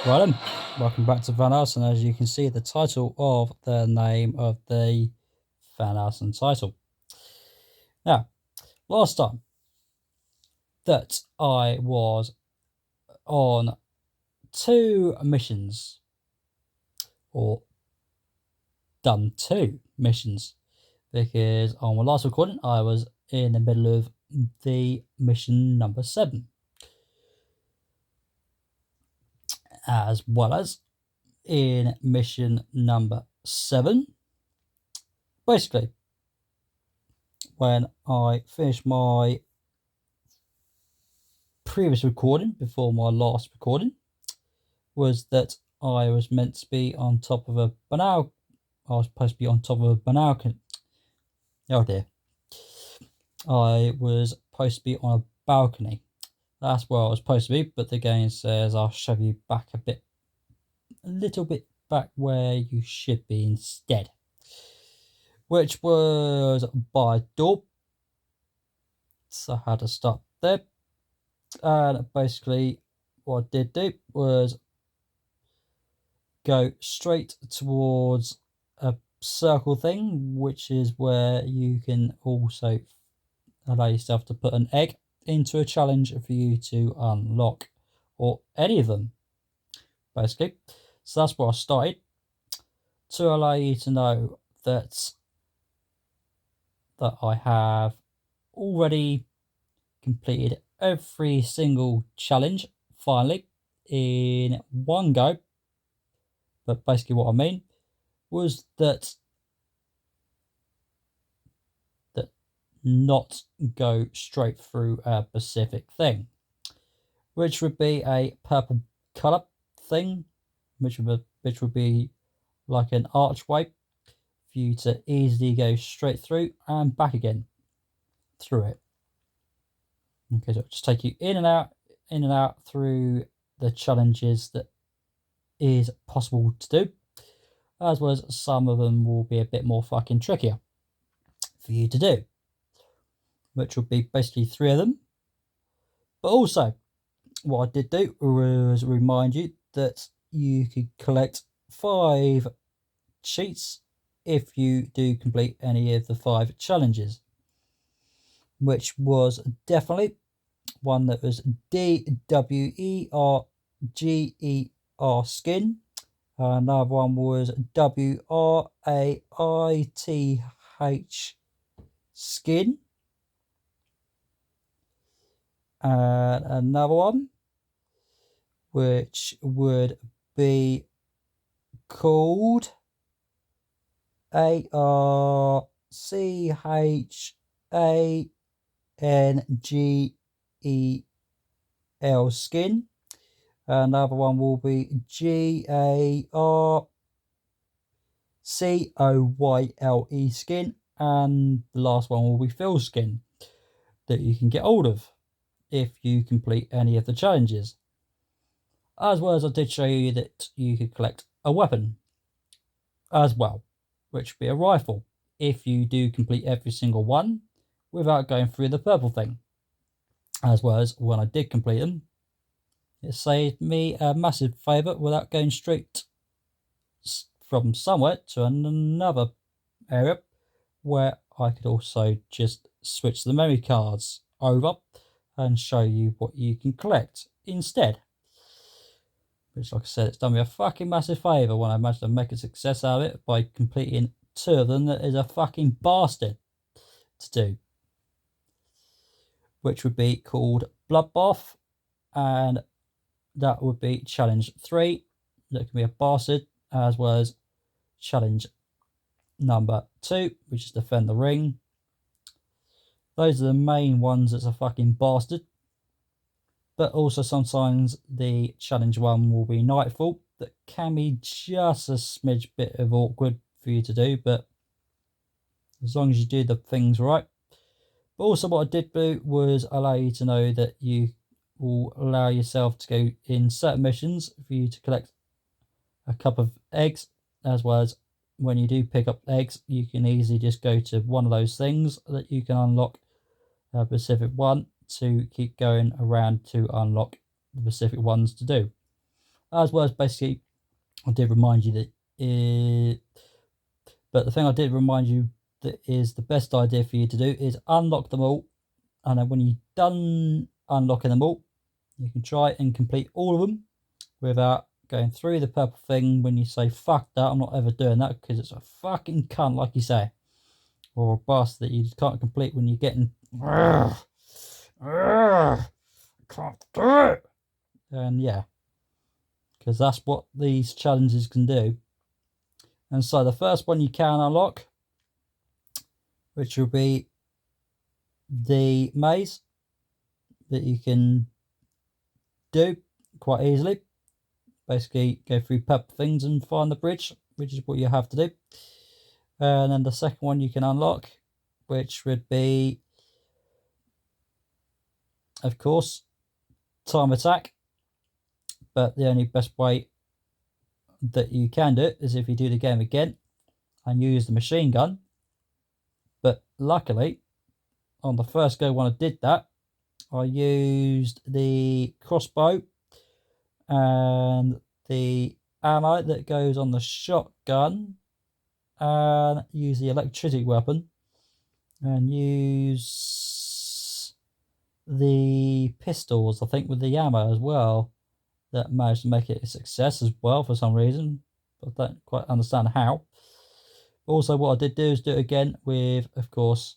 Right then, welcome back to Van Helsing. As you can see, the title of the name of the Van Helsing title. Now, last time that I was on 2 missions, or done 2 missions, because on my last recording I was in the middle of the mission number 7, as well as in mission number 7. Basically, when I finished my previous recording before my last recording, was that I was meant to be on top of a banana. I was supposed to be on top of a banana. Oh dear. I was supposed to be on a balcony. That's where I was supposed to be, but the game says I'll shove you back a little bit back where you should be instead, which was by door. So I had to stop there, and basically what I did do was go straight towards a circle thing, which is where you can also allow yourself to put an egg into a challenge for you to unlock, or any of them, basically. So that's where I started, to allow you to know that I have already completed every single challenge finally in one go. But basically what I mean was that not go straight through a specific thing, which would be a purple color thing, which would be like an archway for you to easily go straight through and back again through it. Okay, so it'll just take you in and out through the challenges that is possible to do, as well as some of them will be a bit more fucking trickier for you to do, which will be basically 3 of them. But also, what I did do was remind you that you could collect 5 cheats if you do complete any of the 5 challenges, which was definitely one that was DWERGER skin. Another one was WRAITH skin. And another one which would be called ARCHANGEL skin. Another one will be GARCOYLE skin. And the last one will be Phil skin, that you can get hold of if you complete any of the challenges. As well as I did show you that you could collect a weapon as well, which would be a rifle, if you do complete every single one without going through the purple thing. As well as when I did complete them, it saved me a massive favour without going straight from somewhere to another area, where I could also just switch the memory cards over and show you what you can collect instead. Which, like I said, it's done me a fucking massive favour when I managed to make a success out of it by completing 2 of them. That is a fucking bastard to do. Which would be called Bloodbath, and that would be challenge 3. That can be a bastard, as well as challenge number 2, which is defend the ring. Those are the main ones that's a fucking bastard. But also sometimes the challenge 1 will be Nightfall. That can be just a smidge bit of awkward for you to do, but as long as you do the things right. But also what I did do was allow you to know that you will allow yourself to go in certain missions for you to collect a cup of eggs, as well as when you do pick up eggs, you can easily just go to one of those things that you can unlock a specific one to keep going around to unlock the specific ones to do. As well as basically, I did remind you that but the thing I did remind you that is the best idea for you to do is unlock them all, and then when you're done unlocking them all, you can try and complete all of them without going through the purple thing when you say fuck that, I'm not ever doing that, because it's a fucking cunt, like you say, or a bastard that you just can't complete when you're getting can't do it. And yeah, because that's what these challenges can do. And so the first one you can unlock, which will be the maze, that you can do quite easily. Basically go through purple things and find the bridge, which is what you have to do. And then the second one you can unlock, which would be, of course, time attack. But the only best way that you can do it is if you do the game again and use the machine gun. But luckily, on the first go when I did that, I used the crossbow and the ammo that goes on the shotgun, and use the electricity weapon, and use the pistols, I think, with the ammo as well. That managed to make it a success as well for some reason, but I don't quite understand how. Also, what I did do is do it again with, of course,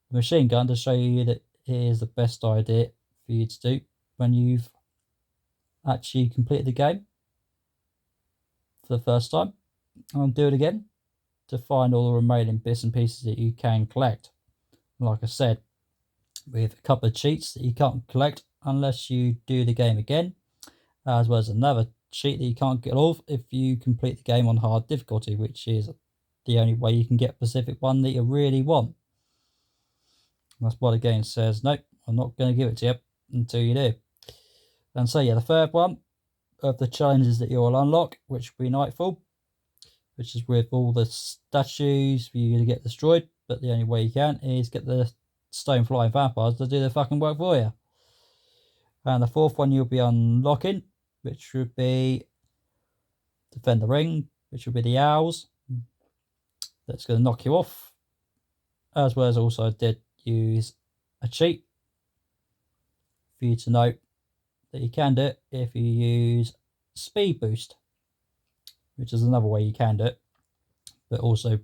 the machine gun, to show you that it is the best idea for you to do when you've actually completed the game for the first time. And I'll do it again to find all the remaining bits and pieces that you can collect. Like I said, with a couple of cheats that you can't collect unless you do the game again, as well as another cheat that you can't get off if you complete the game on hard difficulty, which is the only way you can get a specific one that you really want. That's why the game says, nope, I'm not going to give it to you until you do. And so yeah, the third one of the challenges that you'll unlock, which will be Nightfall, which is with all the statues for you to get destroyed, but the only way you can is get the stone flying vampires to do the fucking work for you. And the fourth one you'll be unlocking, which would be Defend the Ring, which would be the owls. That's going to knock you off. As well as also I did use a cheat for you to know that you can do it if you use Speed Boost, which is another way you can do it. But also a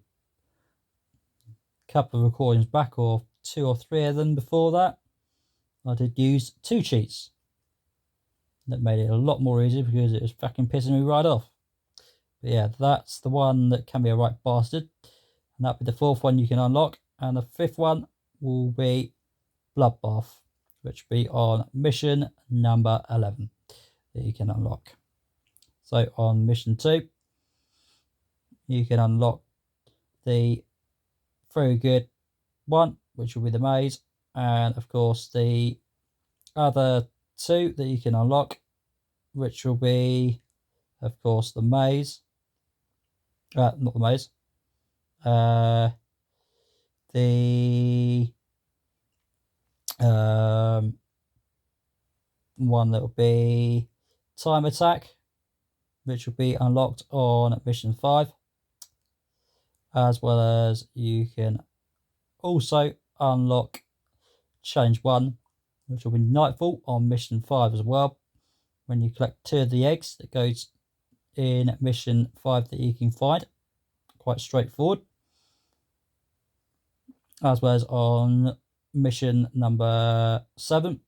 couple of recordings back, or 2 or 3 of them before that, I did use 2 cheats. That made it a lot more easy because it was fucking pissing me right off. But yeah, that's the one that can be a right bastard. And that'll be the fourth one you can unlock. And the fifth one will be Bloodbath, which will be on mission number 11 that you can unlock. So on mission 2, you can unlock the very good one, which will be the maze. And of course, the other 2 that you can unlock, which will be, of course, the maze. Not the maze. The one that will be time attack, which will be unlocked on mission 5, as well as you can also unlock challenge 1, which will be Nightfall on mission 5 as well, when you collect 2 of the eggs that goes in mission 5 that you can find. Quite straightforward. As well as on mission number 7,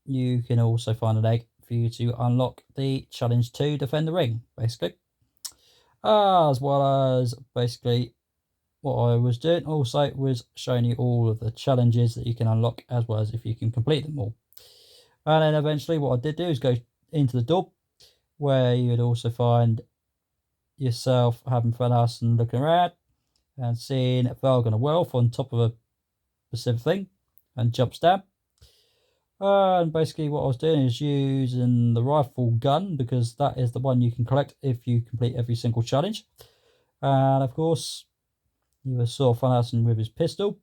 you can also find an egg for you to unlock the challenge 2, Defend the Ring, basically. As well as basically what I was doing also was showing you all of the challenges that you can unlock, as well as if you can complete them all. And then eventually what I did do is go into the door, where you would also find yourself having fun house and looking around and seeing Valgon Wealth on top of a specific thing, and jumps down. And basically what I was doing is using the rifle gun, because that is the one you can collect if you complete every single challenge. And of course, you saw Funhausen with his pistol,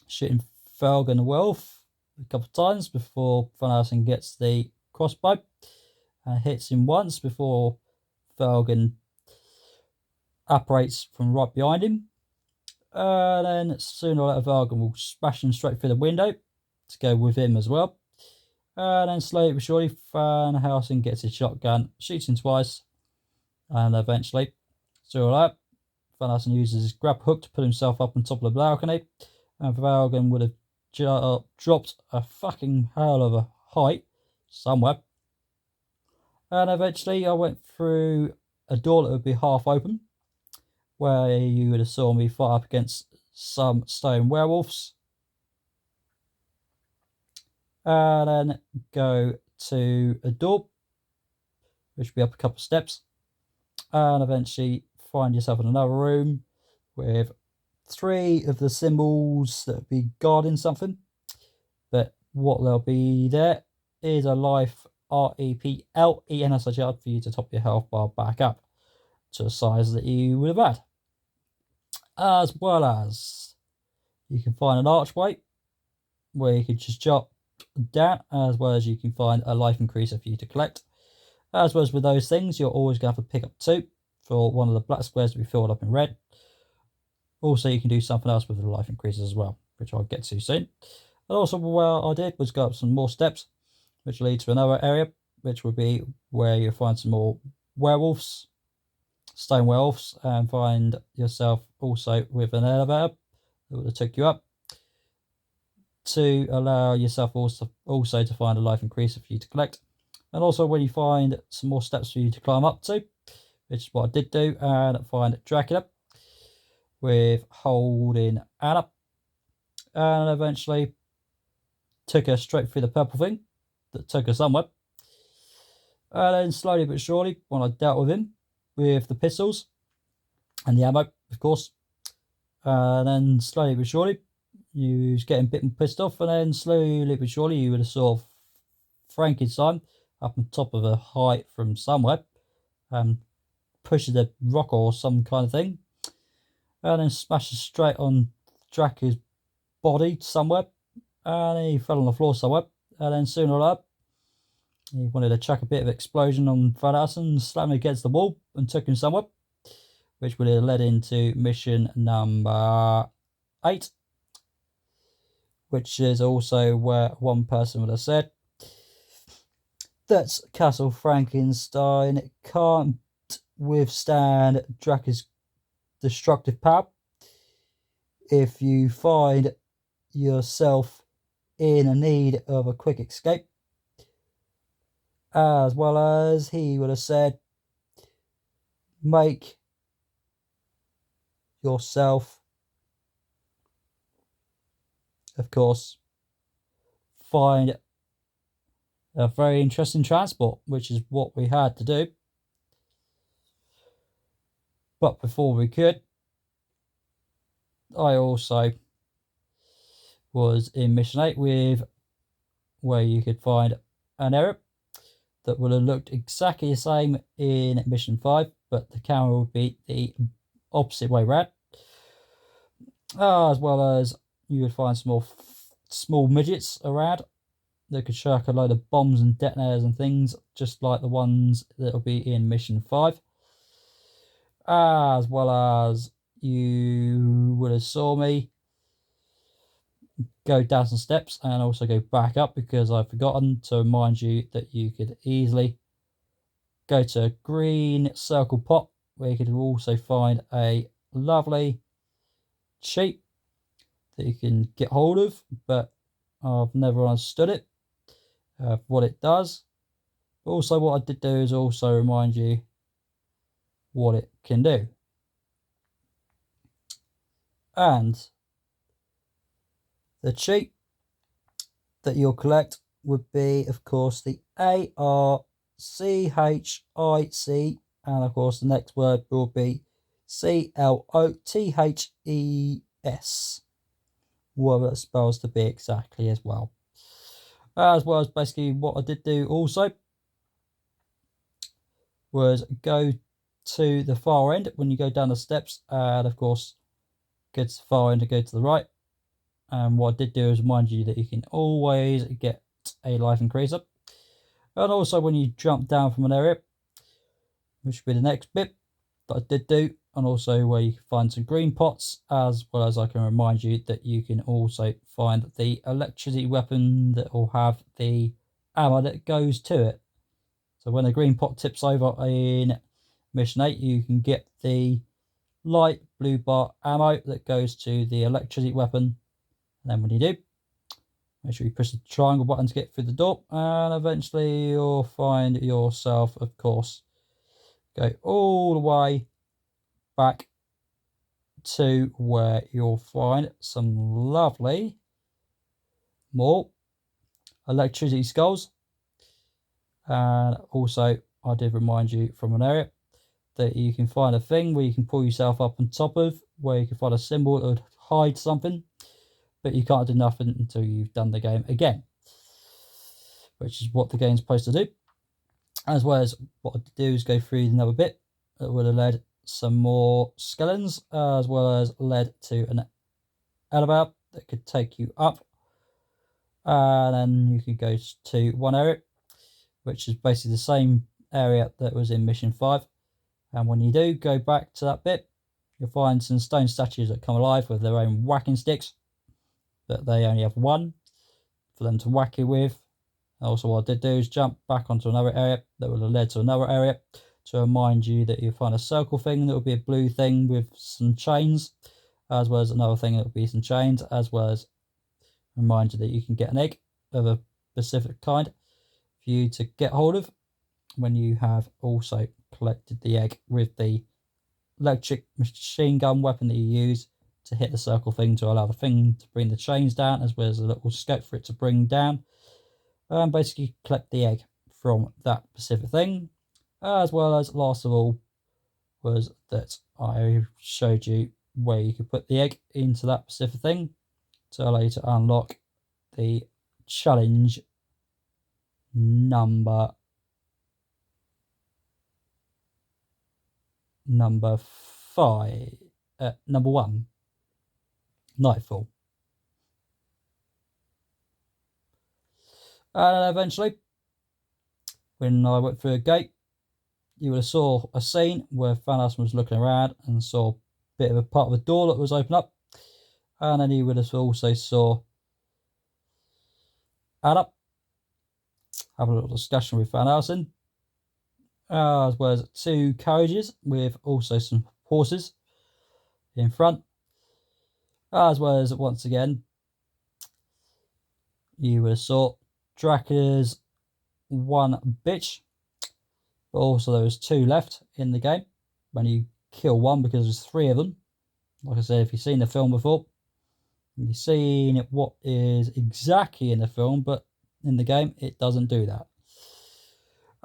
shooting Falcon Wealth a couple of times before Funhausen gets the crossbow. and hits him once before Falcon apparates from right behind him. Then sooner or later Falcon will smash him straight through the window to go with him as well. And then slowly but surely Van Helsing gets his shotgun, shoots him twice, and eventually, sooner or later, Van Helsing uses his grab hook to put himself up on top of the balcony, and Falcon would have dropped a fucking hell of a height somewhere. And eventually I went through a door that would be half open, where you would have saw me fight up against some stone werewolves. And then go to a door, which will be up a couple of steps, and eventually find yourself in another room with 3 of the symbols that would be guarding something. But what there'll be there is a life REPLENSHR for you to top your health bar back up to the size that you would have had. As well as you can find an archway where you can just jump down, as well as you can find a life increaser for you to collect. As well as with those things, you're always going to have to pick up 2 for one of the black squares to be filled up in red. Also, you can do something else with the life increases as well, which I'll get to soon. And also what I did was go up some more steps, which lead to another area, which would be where you'll find some more werewolves, stone werewolves, and find yourself also with an elevator that would have took you up to allow yourself also to find a life increaser for you to collect. And also when you find some more steps for you to climb up to, which is what I did do, and find Dracula with holding Anna, and eventually took her straight through the purple thing that took her somewhere. And then slowly but surely, when I dealt with him with the pistols and the ammo, of course, and then slowly but surely you was getting a bit more pissed off, and then slowly but surely you would have sort of Frankenstein up on top of a height from somewhere, pushes a rock or some kind of thing, and then smashes straight on Dracula's body somewhere, and he fell on the floor somewhere. And then sooner or later he wanted to chuck a bit of explosion on Van Helsing, slam him against the wall and took him somewhere, which would have led into mission number 8, which is also where one person would have said that Castle Frankenstein can't withstand Dracula's destructive power. If you find yourself in a need of a quick escape, as well as he would have said, make yourself, of course, find a very interesting transport, which is what we had to do. But before we could, I also was in mission 8 with where you could find an area that would have looked exactly the same in mission 5, but the camera would be the opposite way round. As well as you would find some more small midgets around that could chuck a load of bombs and detonators and things, just like the ones that will be in mission 5. As well as you would have saw me go down some steps and also go back up, because I've forgotten to remind you that you could easily go to a green circle pot where you could also find a lovely cheat that you can get hold of, but I've never understood it, what it does. But also what I did do is also remind you what it can do. And the cheat that you'll collect would be, of course, the ARCHIC, and of course the next word will be CLOTHES, whatever that spells to be exactly as well. As well as basically what I did do also was go to the far end when you go down the steps, and of course go to the far end and go to the right. And what I did do is remind you that you can always get a life increaser. And also when you jump down from an area, which will be the next bit that I did do, and also where you can find some green pots, as well as I can remind you that you can also find the electricity weapon that will have the ammo that goes to it. So when the green pot tips over in mission 8, you can get the light blue bar ammo that goes to the electricity weapon. And then when you do, make sure you push the triangle button to get through the door, and eventually you'll find yourself, of course, go all the way back to where you'll find some lovely more electricity skulls. And also I did remind you from an area that you can find a thing where you can pull yourself up on top of, where you can find a symbol that would hide something, but you can't do nothing until you've done the game again, which is what the game's supposed to do. As well as what I do is go through another bit that would have led some more skeletons, as well as led to an elevator that could take you up, and then you could go to one area which is basically the same area that was in mission 5. And when you do go back to that bit, you'll find some stone statues that come alive with their own whacking sticks, but they only have one for them to whack you with. Also what I did do is jump back onto another area that would have led to another area to remind you that you'll find a circle thing that will be a blue thing with some chains, as well as another thing that will be some chains, as well as remind you that you can get an egg of a specific kind for you to get hold of when you have also collected the egg with the electric machine gun weapon that you use to hit the circle thing to allow the thing to bring the chains down, as well as a little scope for it to bring down. And basically collect the egg from that specific thing, as well as last of all was that I showed you where you could put the egg into that specific thing to allow you to unlock the challenge number 5, number 1, Nightfall. And eventually, when I went through a gate, you would have saw a scene where Thanos was looking around and saw a bit of a part of a door that was open up. And then you would have also saw Anna have a little discussion with Van Helsing, as well as 2 carriages with also some horses in front, as well as once again you would have saw Dracula's 1 bitch, but also there was 2 left in the game when you kill one, because there's 3 of them. Like I said, if you've seen the film before, you've seen what is exactly in the film, but in the game it doesn't do that.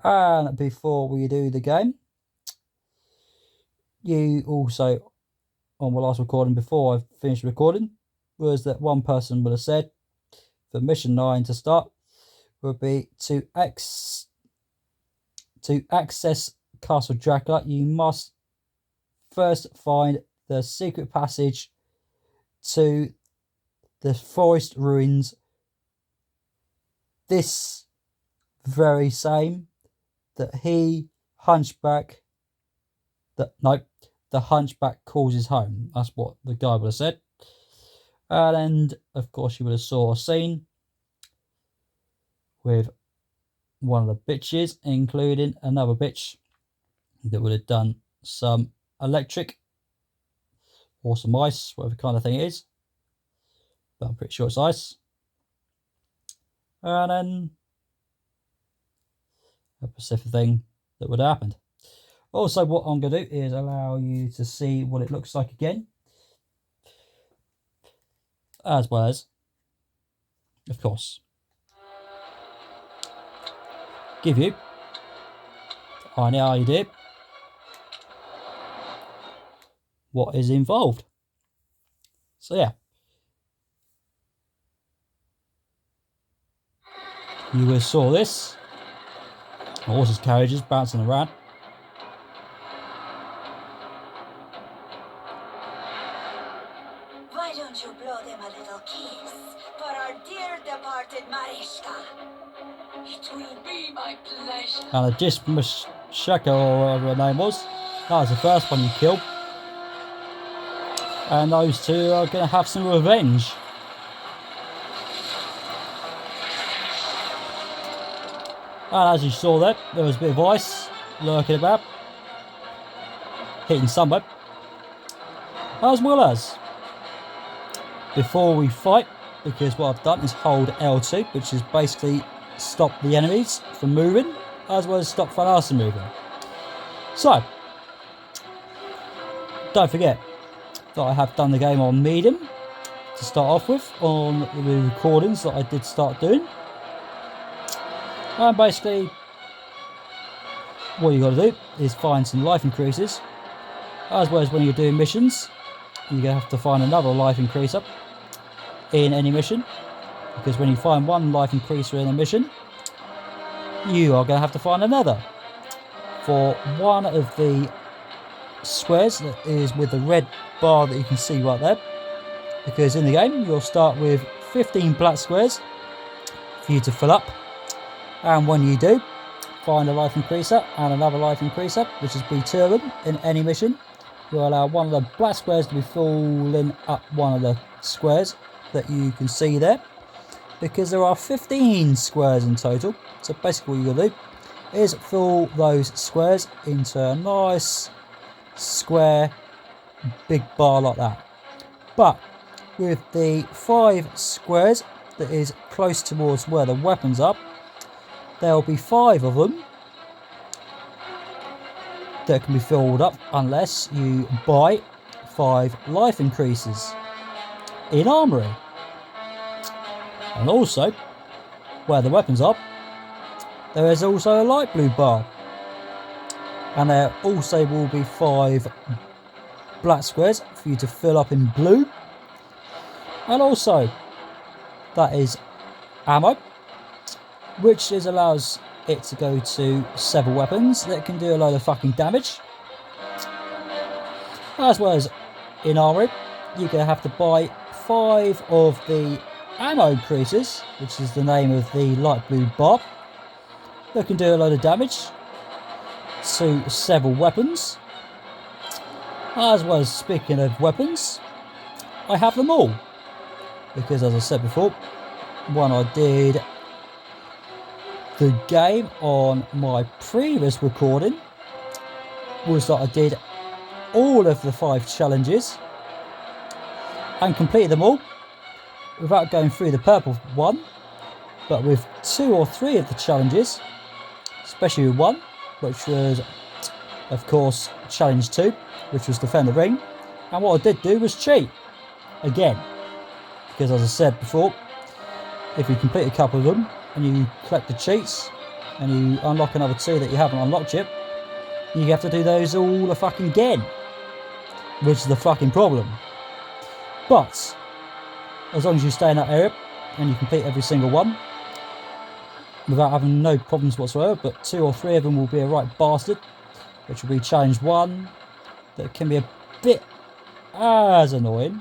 And before we do the game, you also, on my last recording before I finished recording, was that one person would have said for mission 9 to start would be to access Castle Dracula, you must first find the secret passage to the forest ruins, this very same that the hunchback calls his home. That's what the guy would have said. And of course you would have saw a scene with one of the bitches, including another bitch that would have done some electric or some ice, whatever kind of thing it is, but I'm pretty sure it's ice. And then a specific thing that would have happened. Also, what I'm going to do is allow you to see what it looks like again, as well as, of course, give you an idea what is involved. So yeah, you will saw this horses' carriages bouncing around. Why don't you blow them a little kiss for our dear departed Marie? And the Dismasheka, or whatever her name was, that was the first one you killed. And those two are going to have some revenge. And as you saw there was a bit of ice lurking about, hitting somewhere. As well as, before we fight, because what I've done is hold L2, which is basically stop the enemies from moving, as well as stop us from moving. So, don't forget that I have done the game on medium to start off with on the recordings that I did start doing. And basically, what you got to do is find some life increases, as well as when you're doing missions, you're going to have to find another life increaser in any mission, because when you find one life increaser in a mission, you are going to have to find another for one of the squares that is with the red bar that you can see right there, because in the game you'll start with 15 black squares for you to fill up, and when you do find a life increaser and another life increaser, which is B2 of them in any mission, you'll allow one of the black squares to be filling up one of the squares that you can see there, because there are 15 squares in total. So basically what you're going to do is fill those squares into a nice square big bar like that. But with the 5 squares that is close towards where the weapons are, there will be 5 of them that can be filled up unless you buy 5 life increases in armory. And also, where the weapons are, there is also a light blue bar, and there also will be 5 black squares for you to fill up in blue. And also, that is ammo, which allows it to go to several weapons that can do a load of fucking damage. As well as in armory, you're going to have to buy 5 of the ammo increases, which is the name of the light blue bar, that can do a load of damage to several weapons. As well as, speaking of weapons, I have them all, because as I said before, when I did the game on my previous recording was that I did all of the 5 challenges and completed them all without going through the purple one, but with 2 or 3 of the challenges, especially with one, which was of course challenge 2, which was defend the ring. And what I did do was cheat again, because as I said before, if you complete a couple of them and you collect the cheats and you unlock another 2 that you haven't unlocked yet, you have to do those all the fucking again, which is the fucking problem. But as long as you stay in that area and you complete every single one without having no problems whatsoever, but 2 or 3 of them will be a right bastard, which will be challenge 1, that can be a bit as annoying,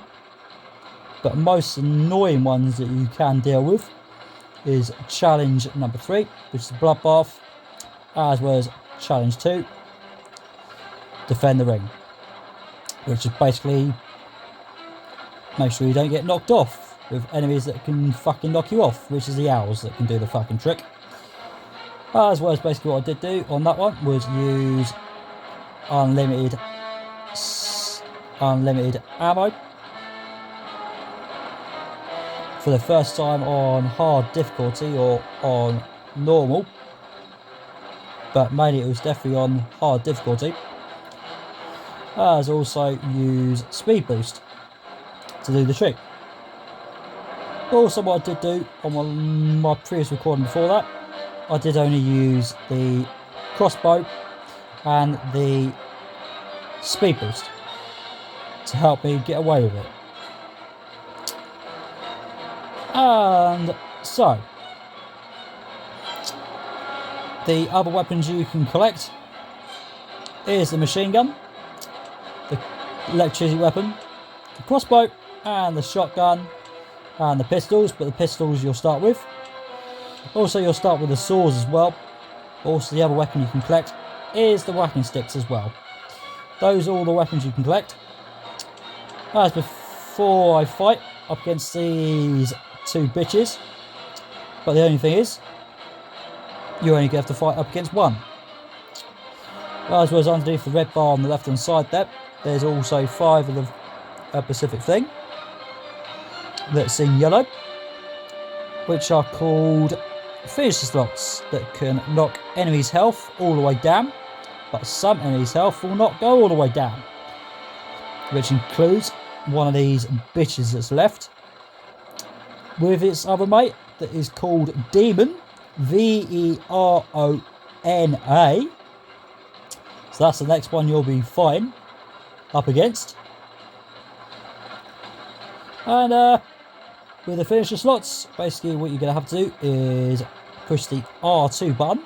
but most annoying ones that you can deal with is challenge number 3, which is the bloodbath, as well as challenge 2, defend the ring, which is basically make sure you don't get knocked off with enemies that can fucking knock you off, which is the owls that can do the fucking trick. As well as basically what I did do on that one was use unlimited ammo for the first time on hard difficulty or on normal, but mainly it was definitely on hard difficulty. As also use speed boost to do the trick. Also what I did do on my previous recording before that, I did only use the crossbow and the speed boost to help me get away with it. And so, the other weapons you can collect is the machine gun, the electricity weapon, the crossbow, and the shotgun, and the pistols, but the pistols you'll start with. Also, you'll start with the saws as well. Also, the other weapon you can collect is the whacking sticks as well. Those are all the weapons you can collect. As before, I fight up against these two bitches. But the only thing is, you only have to fight up against one. As well as underneath the red bar on the left hand side there, there's also 5 of the Pacific thing that's in yellow, which are called finisher slots that can knock enemies' health all the way down, but some enemies' health will not go all the way down, which includes one of these bitches that's left with its other mate that is called Demon, Verona. So that's the next one you'll be fighting up against. And with the finisher slots, basically what you're going to have to do is push the R2 button.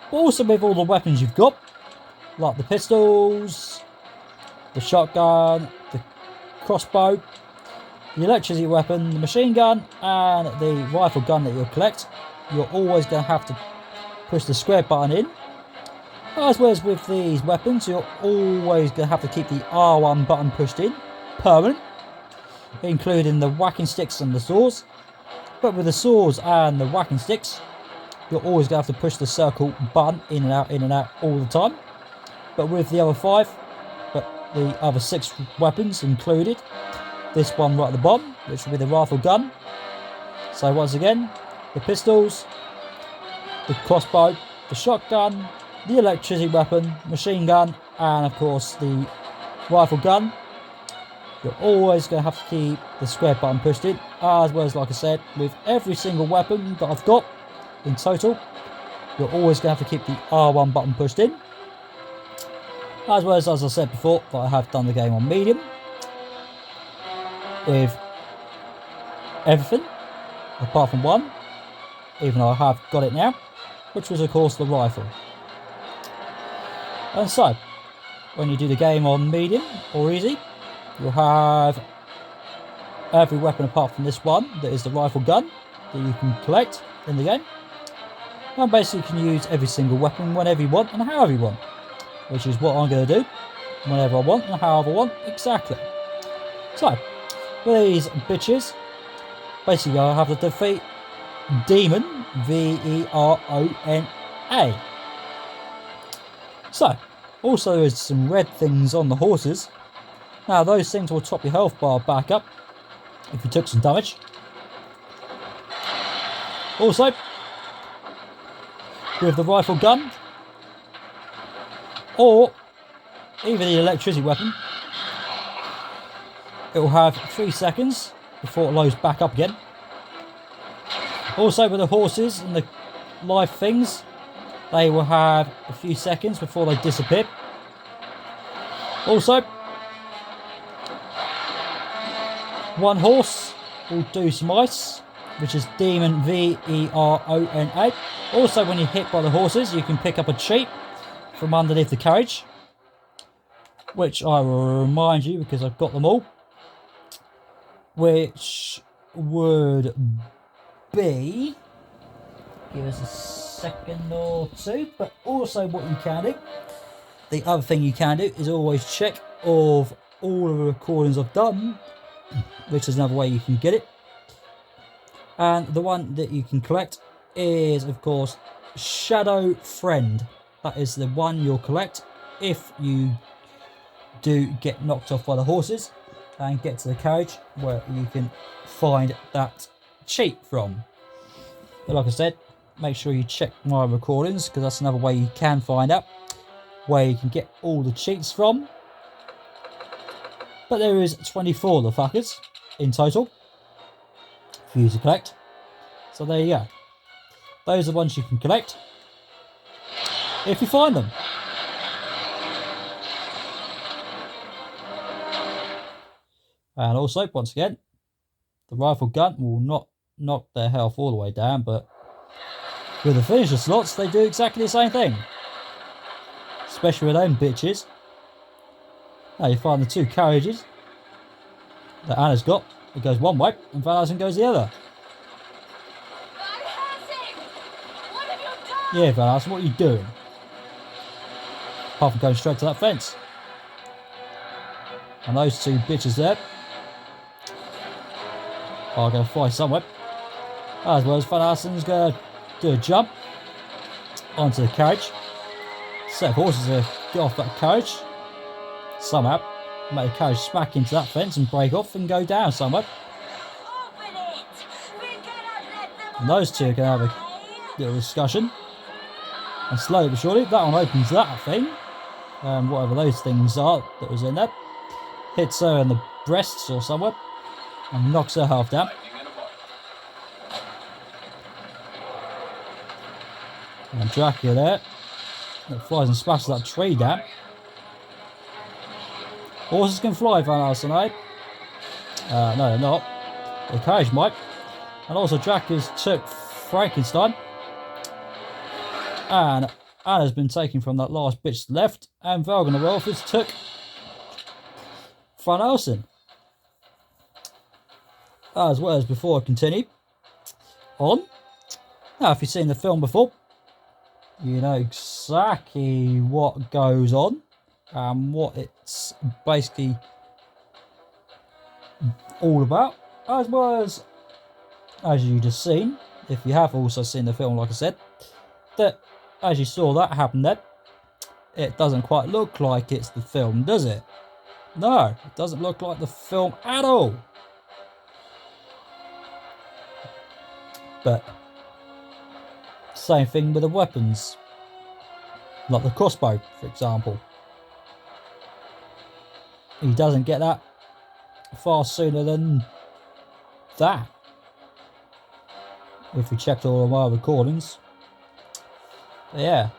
But also with all the weapons you've got, like the pistols, the shotgun, the crossbow, the electricity weapon, the machine gun, and the rifle gun that you'll collect, you're always going to have to push the square button in. As well as with these weapons, you're always going to have to keep the R1 button pushed in, permanent, including the whacking sticks and the saws. But with the saws and the whacking sticks, you're always going to have to push the circle button in and out all the time. But with the other 5, but the other 6 weapons included, this one right at the bottom, which will be the rifle gun. So once again, the pistols, the crossbow, the shotgun, the electricity weapon, machine gun, and of course the rifle gun. You're always going to have to keep the square button pushed in, as well as, like I said, with every single weapon that I've got in total, you're always going to have to keep the R1 button pushed in. As well as I said before, that I have done the game on medium with everything apart from one, even though I have got it now, which was of course the rifle. And so, when you do the game on medium or easy, you'll have every weapon apart from this one, that is the rifle gun, that you can collect in the game. And basically you can use every single weapon whenever you want and however you want, which is what I'm going to do, whenever I want and however I want, exactly. So, with these bitches, basically I'll have to defeat Demon, Verona. So, also there is some red things on the horses. Now those things will top your health bar back up if you took some damage. Also, with the rifle gun, or even the electricity weapon, it will have 3 seconds before it loads back up again. Also with the horses and the live things, they will have a few seconds before they disappear. Also, one horse will do some ice, which is Demon, Verona. Also, when you're hit by the horses, you can pick up a cheat from underneath the carriage, which I will remind you because I've got them all, which would be, give us a second or two, but also what you can do, the other thing you can do is always check of all of the recordings I've done, which is another way you can get it. And the one that you can collect is, of course, Shadow Friend. That is the one you'll collect if you do get knocked off by the horses and get to the carriage where you can find that cheat from. But like I said, make sure you check my recordings because that's another way you can find out where you can get all the cheats from. But there is 24 of the fuckers in total for you to collect. So there you go. Those are the ones you can collect if you find them. And also, once again, the rifle gun will not knock their health all the way down, but with the finisher slots, they do exactly the same thing. Especially with them bitches. Now you find the 2 carriages that Anna's got. It goes one way and Van Helsing goes the other. Yeah, Van Helsing, what are you doing? Apart from going straight to that fence. And those two bitches there are going to fly somewhere. As well as Van Helsing's going to do a jump onto the carriage. Set of horses to get off that carriage. Somehow make the carriage smack into that fence and break off and go down somewhere. And those two are going to have a little discussion. And slowly but surely, that one opens that thing. And whatever those things are that was in there. Hits her in the breasts or somewhere. And knocks her half down. And Dracula there. That flies and smashes that tree down. Horses can fly, Van Helsing, eh? No, they're not. The carriage might. And also Dracula's took Frankenstein. And Anna's been taken from that last bitch left. And Velgan the Wolf has took Van Helsing. As well as before I continue on. Now, if you've seen the film before, you know exactly what goes on and what it's basically all about. As well as you just seen, if you have also seen the film, like I said, that as you saw that happen then, it doesn't quite look like it's the film, does it? No, it doesn't look like the film at all. But same thing with the weapons, like the crossbow, for example. He doesn't get that far sooner than that. If we checked all of my recordings. But yeah,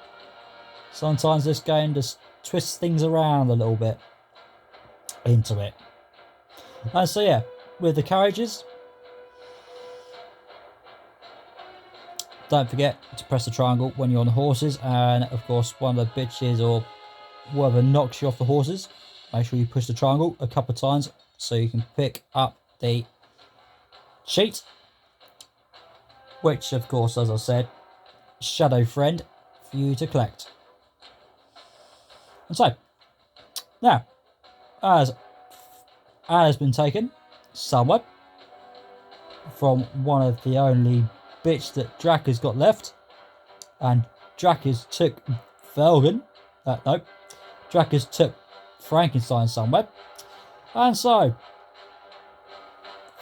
sometimes this game just twists things around a little bit into it. And so yeah, with the carriages, don't forget to press the triangle when you're on the horses, and of course one of the bitches or whoever knocks you off the horses, make sure you push the triangle a couple of times so you can pick up the cheat, which of course, as I said, shadow friend for you to collect. And so now, as Anna's been taken somewhere from one of the only bitch that Dracula's got left, and Dracula's took Velgan. No, Dracula's took Frankenstein somewhere, and so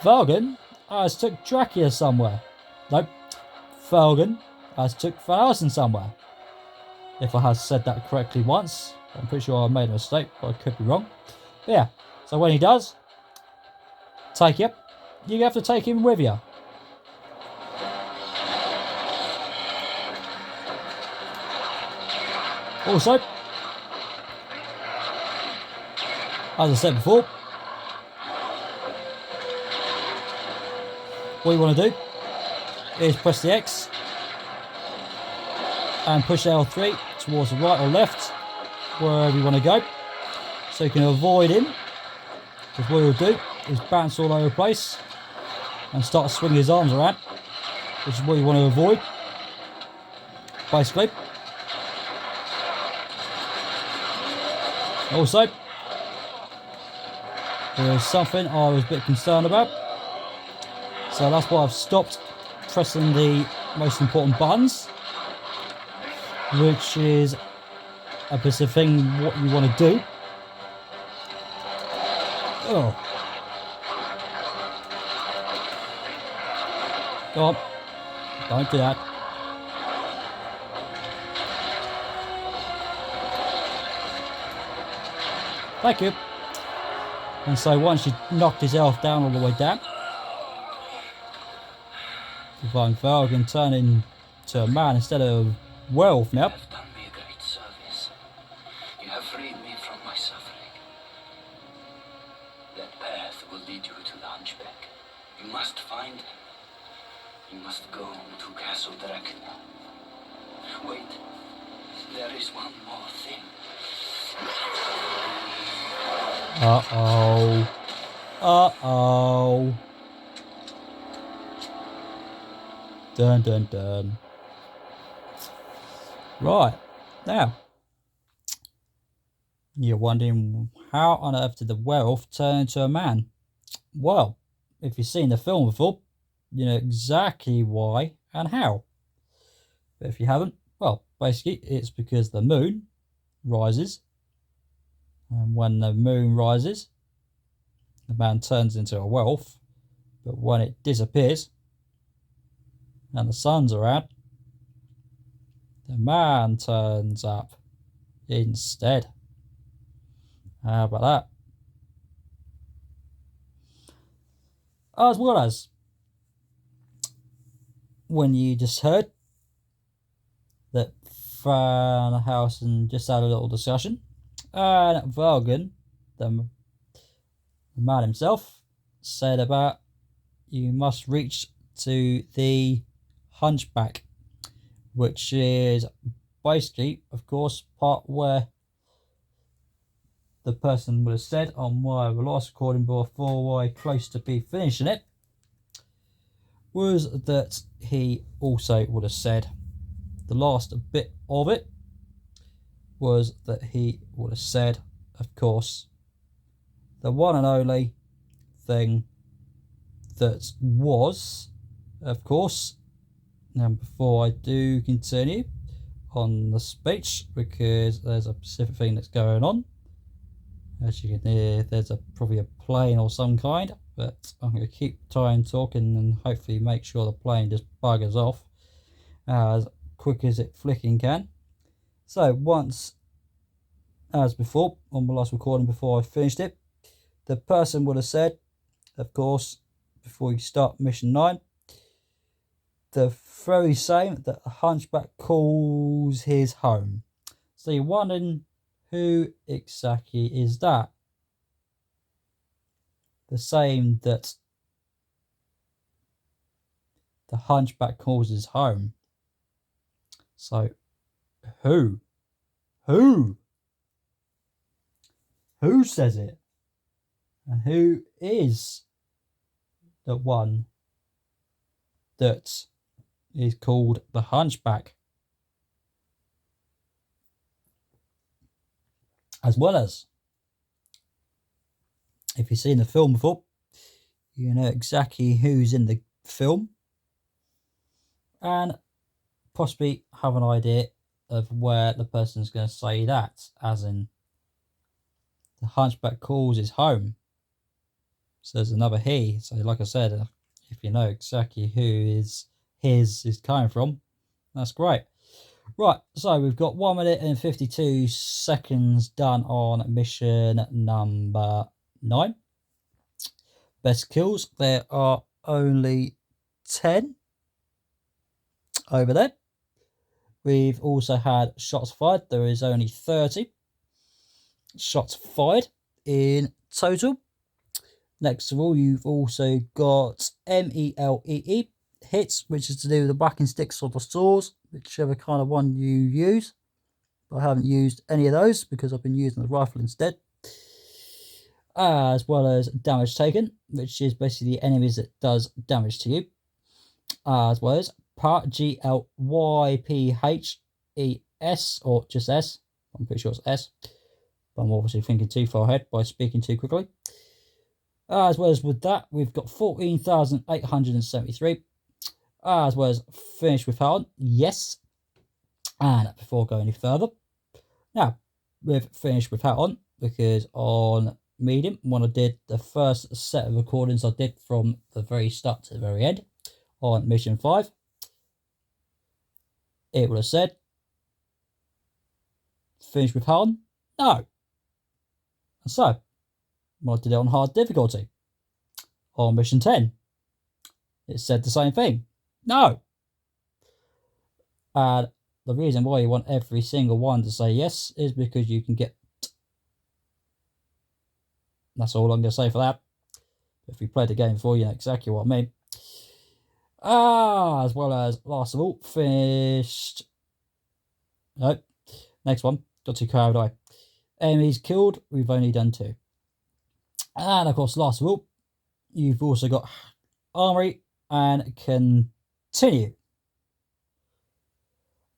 Velgan has took Dracula somewhere. No, Velgan has took Van Helsing somewhere. If I have said that correctly once, I'm pretty sure I made a mistake, but I could be wrong. But yeah, so when he does take you, you have to take him with you. Also, as I said before, what you want to do is press the X and push L3 towards the right or left, wherever you want to go, so you can avoid him, because what he'll do is bounce all over the place and start swinging his arms around, which is what you want to avoid, basically. Also, there's something I was a bit concerned about, so that's why I've stopped pressing the most important buttons, which is a bit of thing what you want to do. Oh. Go on. Don't do that. Thank you. And so once you knocked his health down all the way down, Van Velgen turn into a man instead of werewolf now. You have done me a great service. You have freed me from my suffering. That path will lead you to the hunchback. You must find him. You must go to Castle Dracula. Wait, there is one more thing. Uh-oh. Uh-oh. Dun dun dun. Right, now, you're wondering how on earth did the werewolf turn into a man? Well, if you've seen the film before, you know exactly why and how. But if you haven't, well, basically it's because the moon rises, and when the moon rises, the man turns into a werewolf. But when it disappears and the sun's around, the man turns up instead. How about that? As well as when you just heard that Van Helsing just had a little discussion, and Vargan, the man himself, said about you must reach to the hunchback, which is basically, of course, part where the person would have said on my last recording before I close to be finishing it, was that he also would have said the last bit of it was that he would have said, of course, the one and only thing that was, of course, and before I do continue on the speech, because there's a specific thing that's going on, as you can hear, there's probably a plane or some kind, but I'm going to keep trying talking and hopefully make sure the plane just buggers off as quick as it flicking can. So once, as before, on my last recording before I finished it, the person would have said, of course, before you start mission 9, the very same that the hunchback calls his home. So you're wondering who exactly is that? The same that the hunchback calls his home. So who? Who? Who says it? And who is the one that is called the hunchback? As well as, if you've seen the film before, you know exactly who's in the film and possibly have an idea of where the person's going to say that, as in the hunchback calls his home. So there's another he. So like I said, if you know exactly who his is coming from, that's great. Right, so we've got 1 minute and 52 seconds done on mission number 9. Best kills, there are only 10 over there. We've also had shots fired. There is only 30 shots fired in total. Next of all, you've also got MELEE hits, which is to do with the whacking sticks or the saws, whichever kind of one you use. I haven't used any of those because I've been using the rifle instead. As well as damage taken, which is basically the enemies that does damage to you. As well as GLYPHES, or just S. I'm pretty sure it's S. But I'm obviously thinking too far ahead by speaking too quickly. As well as with that, we've got 14,873. As well as finished with Helen, yes. And before going any further, now we've finished with Helen because on medium, when I did the first set of recordings I did from the very start to the very end on mission 5, it would have said finished with Helen, no. And so when I did it on hard difficulty on mission 10, it said the same thing, no. And the reason why you want every single one to say yes is because you can get. That's all I'm going to say for that. If you played the game before, you know exactly what I mean. As well as, last of all, finished. No, next one. Got too carried away. Enemies killed. We've only done 2. And of course, last of all, you've also got Armory and Continue.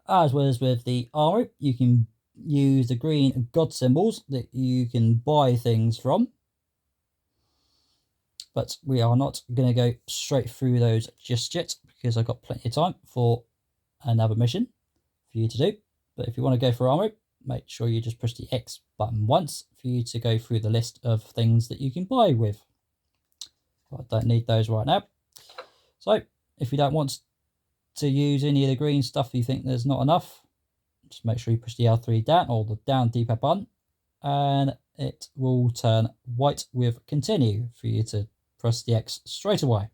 As well as with the armor, you can use the green god symbols that you can buy things from. But we are not going to go straight through those just yet, because I've got plenty of time for another mission for you to do. But if you want to go for armor, make sure you just push the X button once for you to go through the list of things that you can buy with. But I don't need those right now. So if you don't want to use any of the green stuff, you think there's not enough, just make sure you push the L3 down, or the down D-pad button, and it will turn white with continue for you to press the X straight away.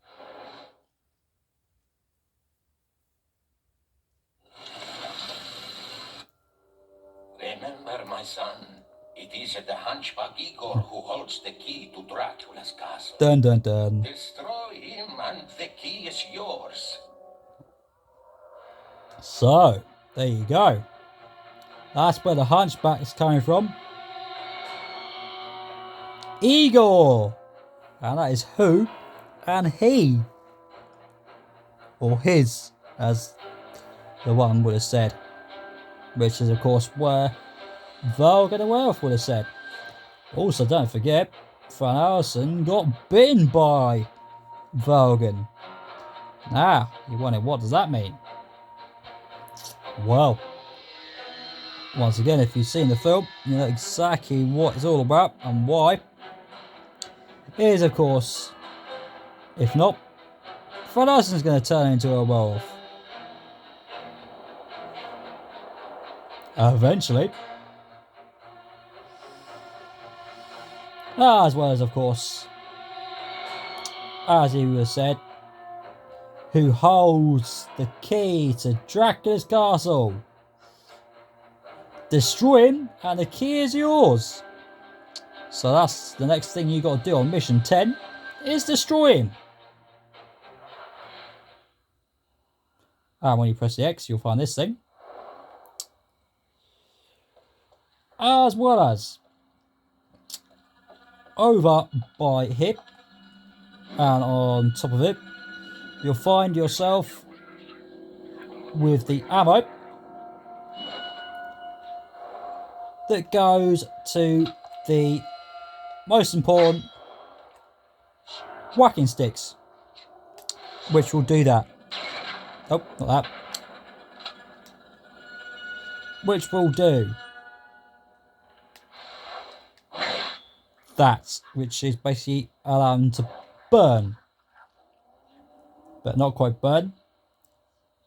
Remember, my son, it is the hunchback Igor who holds the key to Dracula's castle. Dun dun dun. Destroy him and the key is yours. So, there you go. That's where the hunchback is coming from. Igor! And that is who and he. Or his, as the one would have said. Which is, of course, where Valga the Werewolf would have said. Also, don't forget, Van Helsing got bitten by Valgan. Now, you're wondering, what does that mean? Well, once again, if you've seen the film, you know exactly what it's all about and why. It is, of course, if not, Van Helsing's going to turn into a werewolf. Eventually. As well as, of course, as he was said, who holds the key to Dracula's castle. Destroy him and the key is yours. So that's the next thing you got to do on mission 10, is destroy him. And when you press the X, you'll find this thing. As well as over by hip and on top of it, you'll find yourself with the ammo that goes to the most important whacking sticks, which will do that. Oh, not that. Which will do that, which is basically allow them to burn, but not quite burn,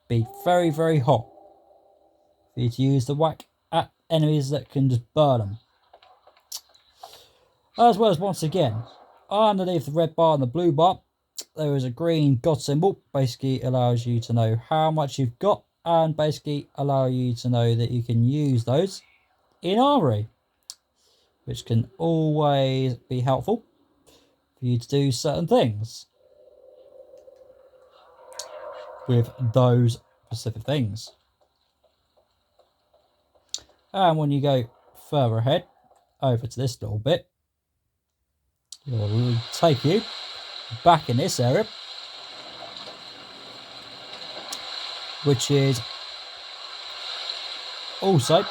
be very, very hot for you to use the whack at enemies that can just burn them. As well as, once again, underneath the red bar and the blue bar, there is a green god symbol. Basically allows you to know how much you've got, and basically allow you to know that you can use those in armory, which can always be helpful for you to do certain things with those specific things. And when you go further ahead, over to this little bit, it will take you back in this area, which is also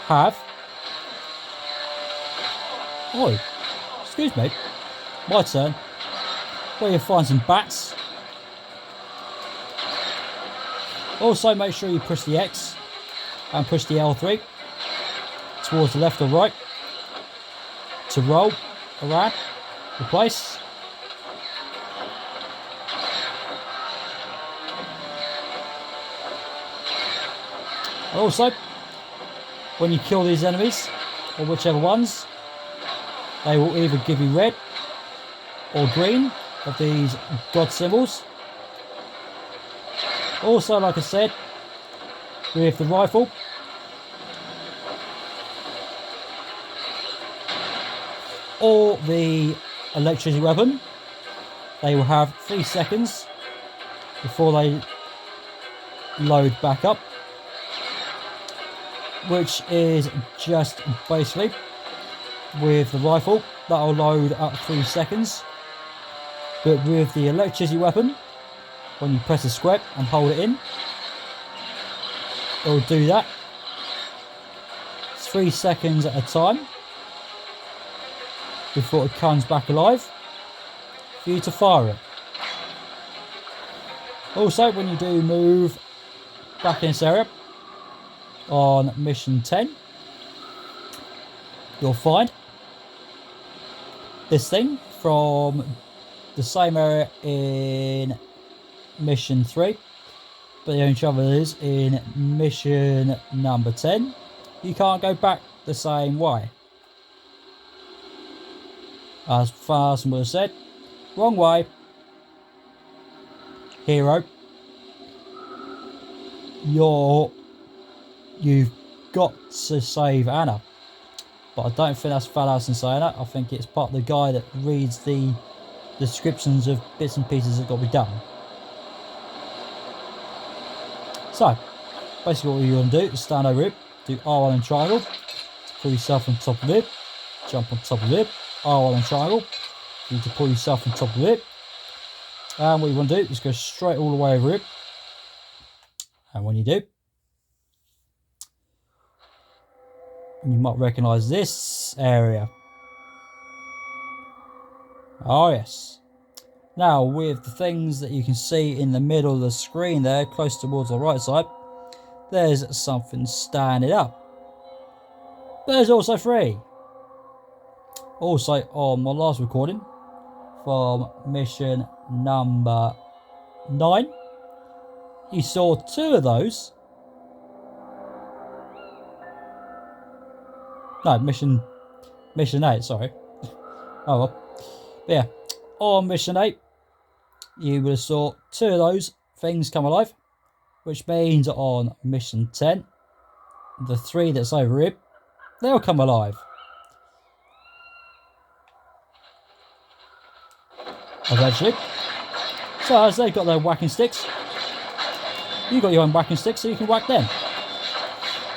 have, oi, excuse me, my turn, where you'll find some bats. Also make sure you push the X and push the L3 towards the left or right to roll around the place. Also, when you kill these enemies, or whichever ones, they will either give you red or green of these god symbols. Also, like I said, with the rifle, or the electricity weapon, they will have 3 seconds before they load back up, which is just basically with the rifle that'll load up 3 seconds, but with the electricity weapon, when you press the square and hold it in, it'll do that. 3 seconds at a time before it comes back alive for you to fire it. Also, when you do move back in this area on mission 10, you'll find this thing from the same area in mission 3, but the only trouble is in mission number 10 you can't go back the same way. As Farson would have said, wrong way, hero. You've got to save Anna. But I don't think that's Farson saying that. I think it's part of the guy that reads the descriptions of bits and pieces that got to be done. So, basically what you're going to do is stand over it, do R1 and triangle, pull yourself on top of it, jump on top of it, R1 and triangle, you need to pull yourself on top of it, and what you want to do is go straight all the way over it, and when you do, you might recognise this area. Oh yes. Now with the things that you can see in the middle of the screen there, close towards the right side, there's something standing up. There's also 3. Also on my last recording from mission number 9, you saw 2 of those. No, mission 8, sorry. Oh well. But yeah, on mission 8, you would have saw 2 of those things come alive, which means on mission 10, the 3 that's over here, they'll come alive. Eventually. So as they've got their whacking sticks, you've got your own whacking sticks, so you can whack them.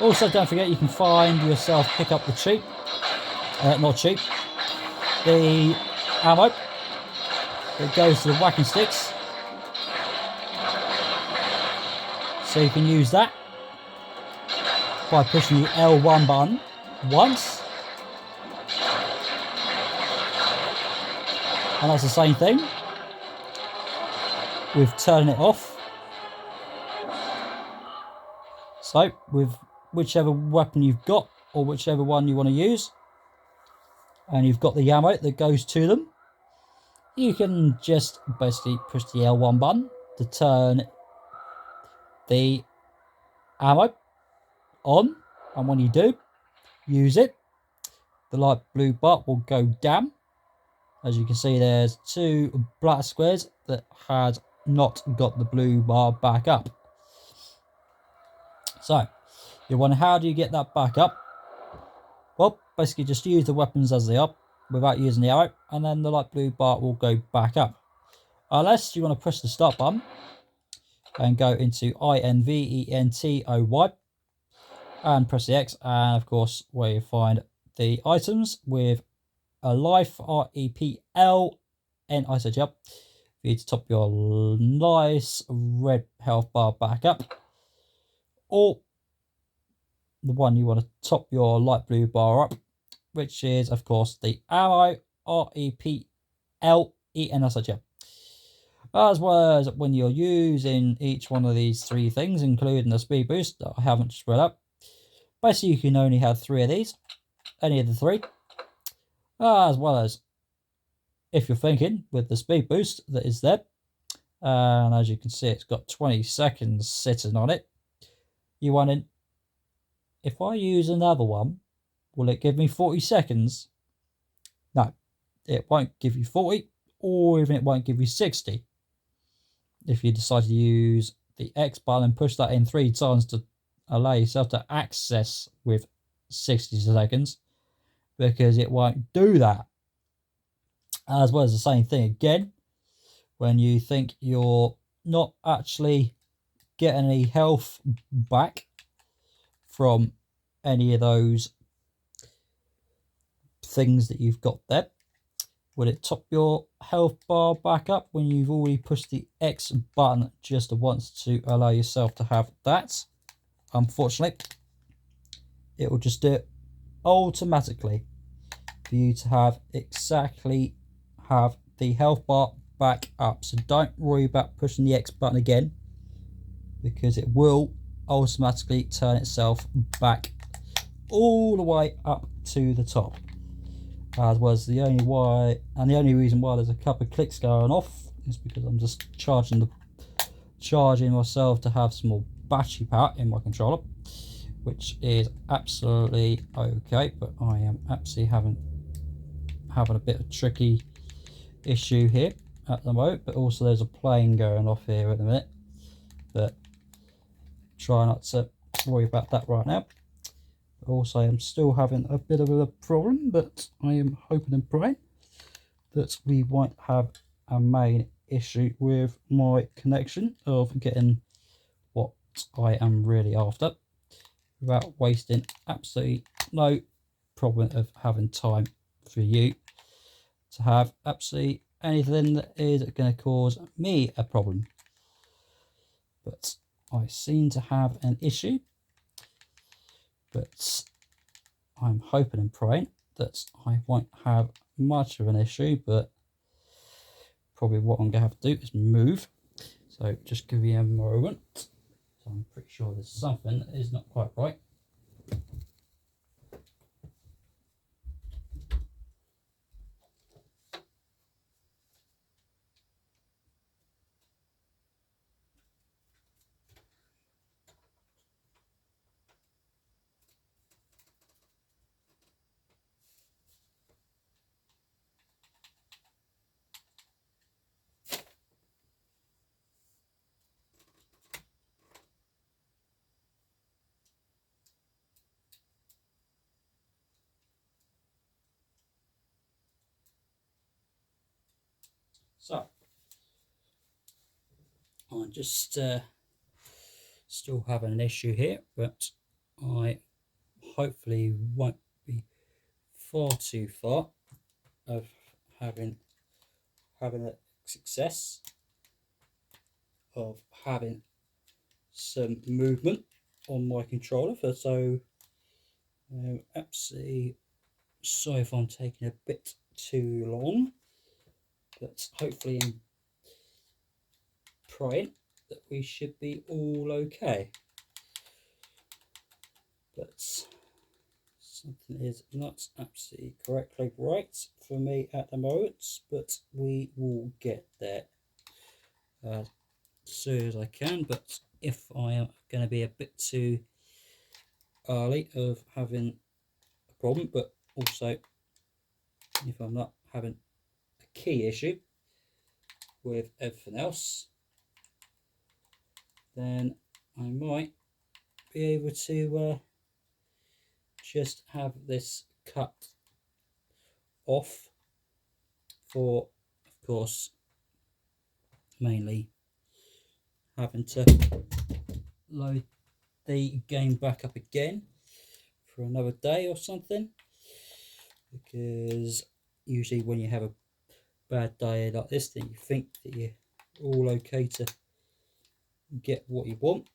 Also, don't forget you can find yourself, pick up the cheap, the ammo that goes to the whacking sticks. So you can use that by pushing the L1 button once. And that's the same thing with turning it off. So with whichever weapon you've got, or whichever one you want to use, and you've got the ammo that goes to them, you can just basically push the L1 button to turn the ammo on, and when you do use it, the light blue bar will go down. As you can see, there's 2 black squares that had not got the blue bar back up. So you're wondering, how do you get that back up? Well, basically just use the weapons as they are without using the arrow, and then the light blue bar will go back up. Unless you want to push the start button and go into INVENTOY and press the X, and of course where you find the items with a life, REPL, and I said yep, for you to top your nice red health bar back up, or the one you want to top your light blue bar up, which is of course the ammo, REPL, and I said yep. As well as when you're using each one of these 3 things, including the speed boost that I haven't spread up, basically you can only have 3 of these, any of the 3. As well as, if you're thinking, with the speed boost that is there, and as you can see it's got 20 seconds sitting on it, you want to, if I use another one, will it give me 40 seconds? No, it won't give you 40, or even it won't give you 60. If you decide to use the X button and push that in 3 times to allow yourself to access with 60 seconds, because it won't do that. As well as the same thing again, when you think you're not actually getting any health back from any of those things that you've got there, will it top your health bar back up when you've already pushed the X button just once to allow yourself to have that? unfortunately, it will just do it automatically for you to have the health bar back up. So don't worry about pushing the X button again, because it will automatically turn itself back all the way up to the top. As was the only reason why there's a couple of clicks going off is because I'm just charging myself to have some more battery power in my controller, which is absolutely okay. But I am absolutely having a bit of tricky issue here at the moment. But also there's a plane going off here at the minute, but try not to worry about that right now. Also, I'm still having a bit of a problem, but I am hoping and praying that we won't have a main issue with my connection of getting what I am really after, without wasting absolutely no problem of having time for you to have absolutely anything that is going to cause me a problem. But I seem to have an issue, but I'm hoping and praying that I won't have much of an issue. But probably what I'm going to have to do is move. So just give me a moment. So I'm pretty sure there's something that is not quite right. So I'm just still having an issue here, but I hopefully won't be far too far of having a success of having some movement on my controller. So absolutely sorry if I'm taking a bit too long, but hopefully I'm praying that we should be all okay. But something is not absolutely correctly right for me at the moment, but we will get there as soon as I can. But if I am going to be a bit too early of having a problem, but also if I'm not having a key issue with everything else, then I might be able to just have this cut off for, of course, mainly having to load the game back up again for another day or something, because usually when you have a bad day like this, then you think that you're all okay to get what you want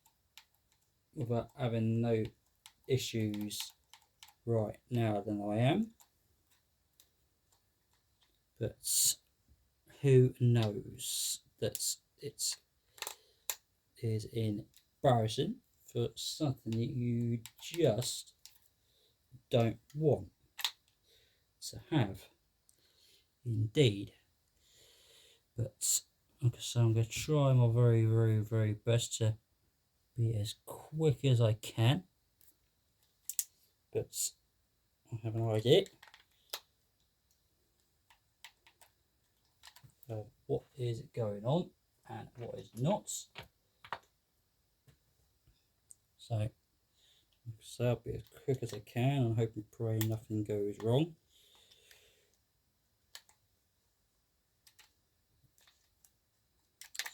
without having no issues right now than I am. But who knows, that it is embarrassing for something that you just don't want to have, indeed. But like I say, I'm going to try my very, very, very best to be as quick as I can. But I have an idea of what is going on and what is not. So I'll be as quick as I can. I'm hoping, praying nothing goes wrong.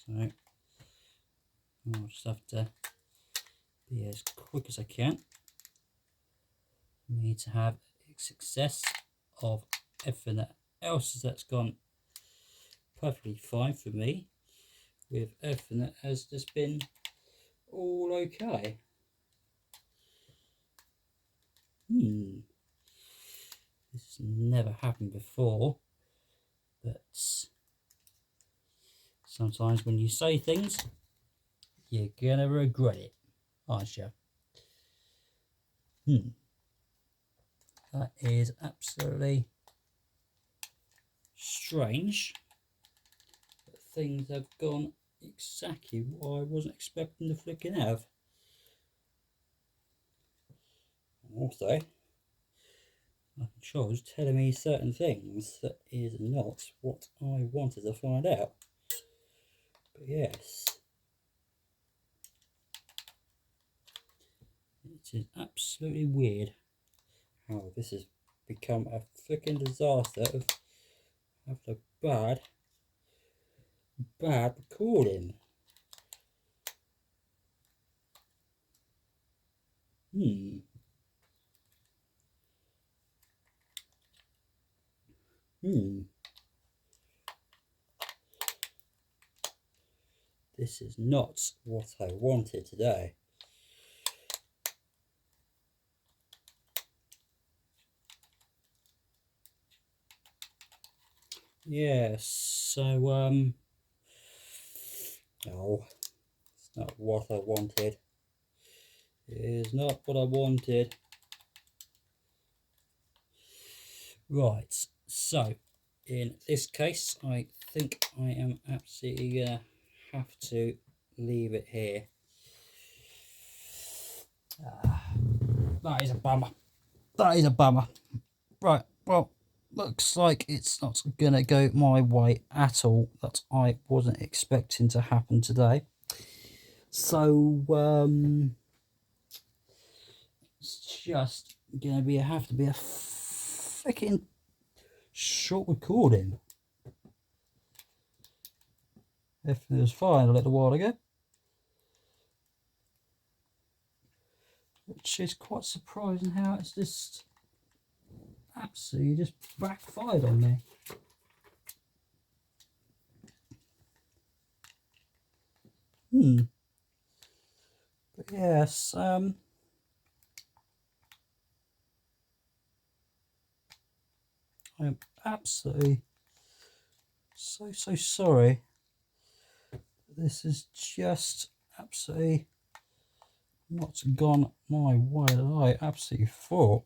So I'll just have to be as quick as I can. I need to have success of everything else that's gone perfectly fine for me, with everything that has just been all okay. never happened before, but sometimes when you say things, you're gonna regret it, aren't you? That is absolutely strange. But things have gone exactly what I wasn't expecting to flicking have. Also, my control's telling me certain things that is not what I wanted to find out. But yes, it is absolutely weird how this has become a freaking disaster of having a bad recording. This is not what I wanted today. Yes, so oh, it's not what I wanted. It is not what I wanted. Right, so in this case, I think I am absolutely gonna have to leave it here. That is a bummer. That is a bummer. Right, well, looks like it's not gonna go my way at all. That I wasn't expecting to happen today. So it's just gonna have to be a freaking short recording. Everything was fine a little while ago, which is quite surprising how it's just absolutely just backfired on me. But yes, I'm absolutely so sorry. This is just absolutely not gone my way. I absolutely thought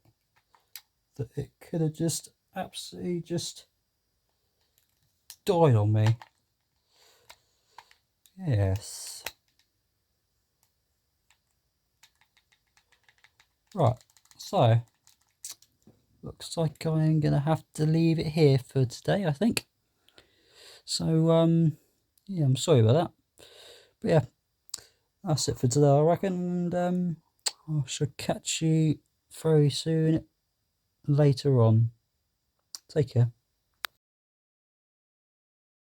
that it could have just absolutely just died on me. Yes. Right, so looks like I'm gonna have to leave it here for today, I think. So yeah, I'm sorry about that. But yeah, that's it for today, I reckon, and I shall catch you very soon later on. Take care.